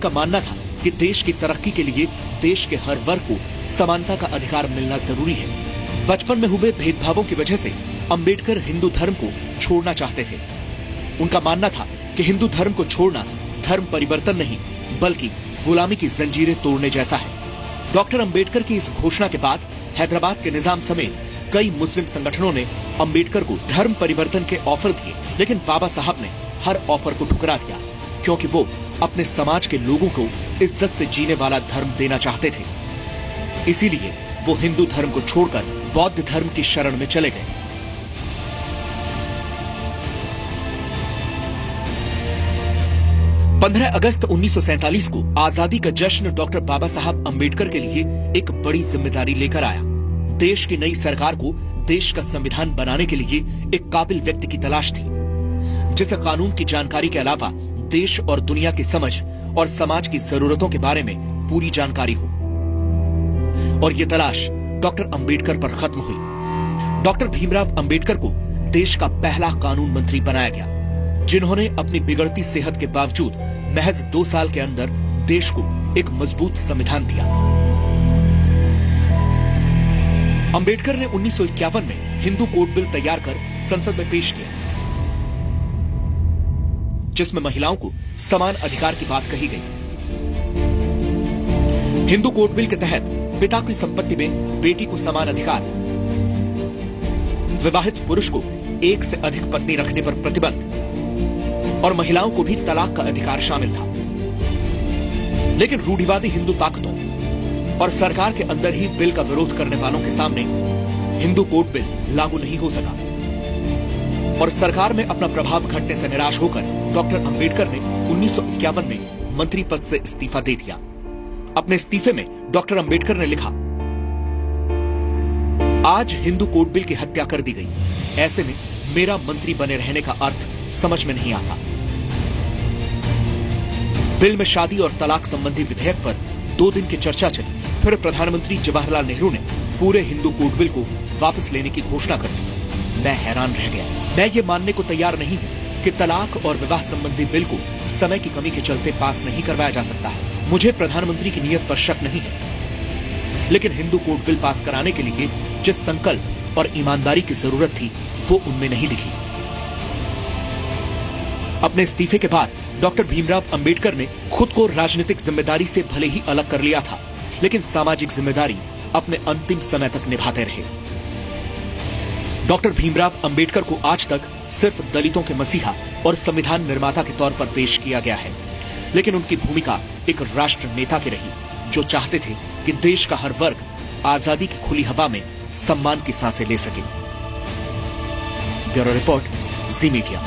का मानना था कि देश की तरक्की के लिए देश के हर वर्ग को समानता का अधिकार मिलना जरूरी है। बचपन में हुए भेदभावों की वजह से अंबेडकर हिंदू धर्म को छोड़ना चाहते थे। उनका मानना था कि हिंदू धर्म को छोड़ना धर्म परिवर्तन नहीं बल्कि गुलामी की जंजीरें तोड़ने जैसा है। डॉक्टर अंबेडकर की इस घोषणा के बाद हैदराबाद के निजाम समेत कई मुस्लिम संगठनों ने अंबेडकर को धर्म परिवर्तन के ऑफर दिए, लेकिन बाबा साहब ने हर ऑफर को ठुकरा दिया क्योंकि वो अपने समाज के लोगों को इज्जत से जीने वाला धर्म देना चाहते थे। इसीलिए वो हिंदू धर्म को छोड़कर बौद्ध धर्म की शरण में चले गए। पंद्रह अगस्त 1947 को आजादी का जश्न डॉक्टर बाबा साहब अंबेडकर के लिए एक बड़ी जिम्मेदारी लेकर आया। देश की नई सरकार को देश का संविधान बनाने के लिए एक काबिल व्यक्ति की तलाश थी, जिसे कानून की जानकारी के अलावा देश और दुनिया की समझ और समाज की जरूरतों के बारे में पूरी जानकारी हो। और ये तलाश डॉक्टर अंबेडकर पर खत्म हुई। डॉक्टर भीमराव अंबेडकर को देश का पहला कानून मंत्री बनाया गया, जिन्होंने अपनी बिगड़ती सेहत के बावजूद महज 2 साल के अंदर देश को एक मजबूत संविधान दिया। अंबेडकर ने 1951 में हिंदू कोड बिल तैयार कर संसद में पेश किया, जिसमें महिलाओं को समान अधिकार की बात कही गई। हिंदू कोड बिल के तहत पिता की संपत्ति में बेटी को समान अधिकार, विवाहित पुरुष को एक से अधिक पत्नी रखने पर प्रतिबंध और महिलाओं को भी तलाक का अधिकार शामिल था। लेकिन रूढ़िवादी हिंदू ताकतों और सरकार के अंदर ही बिल का विरोध करने वालों के सामने हिंदू कोड बिल लागू नहीं हो सका और सरकार में अपना प्रभाव घटने से निराश होकर डॉक्टर अंबेडकर ने 1951 में मंत्री पद से इस्तीफा दे दिया। अपने इस्तीफे में डॉक्टर अंबेडकर ने लिखा, आज हिंदू कोड बिल की हत्या कर दी गई, ऐसे में मेरा मंत्री बने रहने का अर्थ समझ में नहीं आता। बिल में शादी और तलाक संबंधी विधेयक पर 2 दिन की चर्चा चली, फिर प्रधानमंत्री जवाहरलाल नेहरू ने पूरे हिंदू कोड बिल को वापस लेने की घोषणा कर दी। मैं हैरान रह गया। मैं ये मानने को तैयार नहीं हूं कि तलाक और विवाह संबंधी बिल को समय की कमी के चलते पास नहीं करवाया जा सकता है। मुझे प्रधानमंत्री की नीयत पर शक नहीं है, लेकिन हिंदू कोड बिल पास कराने के लिए जिस संकल्प और ईमानदारी की जरूरत थी वो उनमें नहीं दिखी। अपने इस्तीफे के बाद डॉक्टर भीमराव अंबेडकर ने खुद को राजनीतिक जिम्मेदारी से भले ही अलग कर लिया था, लेकिन सामाजिक जिम्मेदारी अपने अंतिम समय तक निभाते रहे। डॉक्टर भीमराव अंबेडकर को आज तक सिर्फ दलितों के मसीहा और संविधान निर्माता के तौर पर पेश किया गया है, लेकिन उनकी भूमिका एक राष्ट्र नेता की रही, जो चाहते थे कि देश का हर वर्ग आजादी की खुली हवा में सम्मान की सांसें ले सके। ब्यूरो रिपोर्ट, जी मीडिया।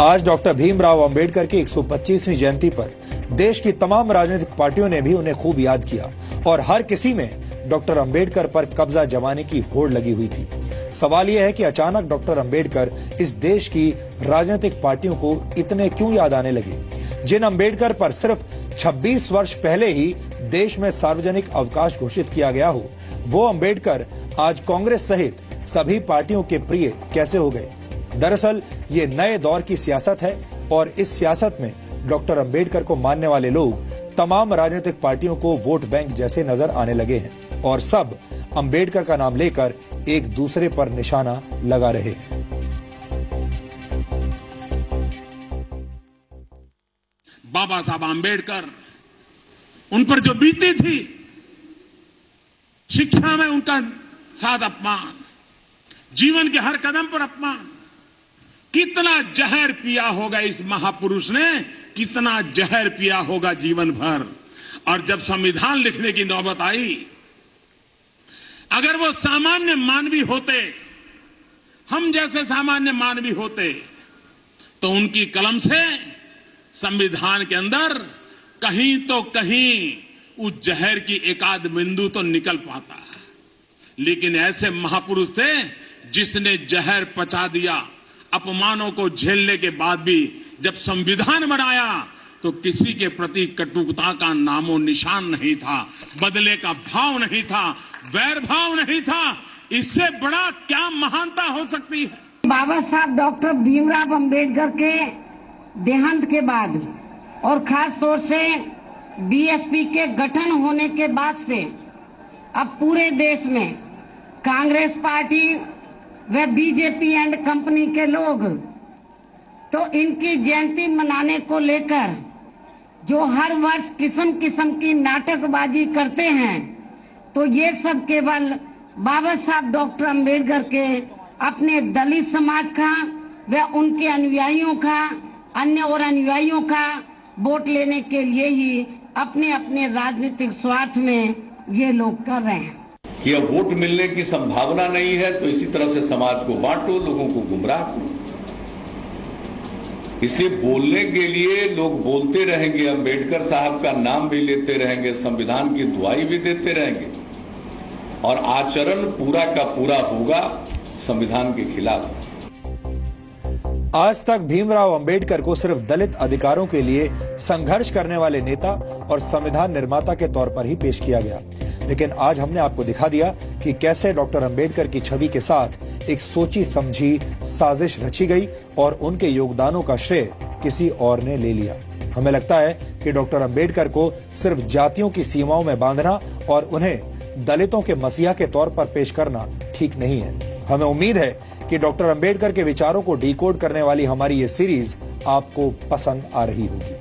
आज डॉक्टर भीमराव अंबेडकर की 125वीं जयंती पर देश की तमाम राजनीतिक पार्टियों ने भी उन्हें खूब याद किया और हर किसी में डॉक्टर अंबेडकर पर कब्जा जमाने की होड़ लगी हुई थी। सवाल यह है कि अचानक डॉक्टर अंबेडकर इस देश की राजनीतिक पार्टियों को इतने क्यों याद आने लगे, जिन अंबेडकर पर सिर्फ 26 वर्ष पहले ही देश में सार्वजनिक अवकाश घोषित किया गया हो, वो अंबेडकर आज कांग्रेस सहित सभी पार्टियों के प्रिय कैसे हो गए। दरअसल ये नए दौर की सियासत है और इस सियासत में डॉक्टर अंबेडकर को मानने वाले लोग तमाम राजनीतिक पार्टियों को वोट बैंक जैसे नजर आने लगे हैं और सब अंबेडकर का नाम लेकर एक दूसरे पर निशाना लगा रहे हैं। बाबा साहब अंबेडकर, उन पर जो बीती थी, शिक्षा में उनका साथ अपमान, जीवन के हर कदम पर अपमान, कितना जहर पिया होगा इस महापुरुष ने, कितना जहर पिया होगा जीवन भर। और जब संविधान लिखने की नौबत आई, अगर वो सामान्य मानवी होते, हम जैसे सामान्य मानवी होते, तो उनकी कलम से संविधान के अंदर कहीं तो कहीं उस जहर की एकाध बिंदु तो निकल पाता। लेकिन ऐसे महापुरुष थे जिसने जहर पचा दिया। अपमानों को झेलने के बाद भी जब संविधान बनाया तो किसी के प्रति कटुता का नामो निशान नहीं था, बदले का भाव नहीं था, वैर भाव नहीं था। इससे बड़ा क्या महानता हो सकती है। बाबा साहब डॉक्टर भीमराव अंबेडकर के देहांत के बाद और खास तौर से बीएसपी के गठन होने के बाद से अब पूरे देश में कांग्रेस पार्टी व बीजेपी एंड कंपनी के लोग तो इनकी जयंती मनाने को लेकर जो हर वर्ष किस्म किस्म की नाटकबाजी करते हैं, तो ये सब केवल बाबा साहब डॉक्टर अंबेडकर के अपने दलित समाज का व उनके अनुयायियों का, अन्य और अनुयायियों का वोट लेने के लिए ही अपने अपने राजनीतिक स्वार्थ में ये लोग कर रहे हैं। कि अब वोट मिलने की संभावना नहीं है तो इसी तरह से समाज को बांटो, लोगों को गुमराह करो। इसलिए बोलने के लिए लोग बोलते रहेंगे, अंबेडकर साहब का नाम भी लेते रहेंगे, संविधान की दुआई भी देते रहेंगे और आचरण पूरा का पूरा होगा संविधान के खिलाफ। आज तक भीमराव अंबेडकर को सिर्फ दलित अधिकारों के लिए संघर्ष करने वाले नेता और संविधान निर्माता के तौर पर ही पेश किया गया, लेकिन आज हमने आपको दिखा दिया कि कैसे डॉक्टर अंबेडकर की छवि के साथ एक सोची समझी साजिश रची गई और उनके योगदानों का श्रेय किसी और ने ले लिया। हमें लगता है कि डॉक्टर अंबेडकर को सिर्फ जातियों की सीमाओं में बांधना और उन्हें दलितों के मसीहा के तौर पर पेश करना ठीक नहीं है। हमें उम्मीद है कि डॉक्टर अंबेडकर के विचारों को डिकोड करने वाली हमारी ये सीरीज आपको पसंद आ रही होगी।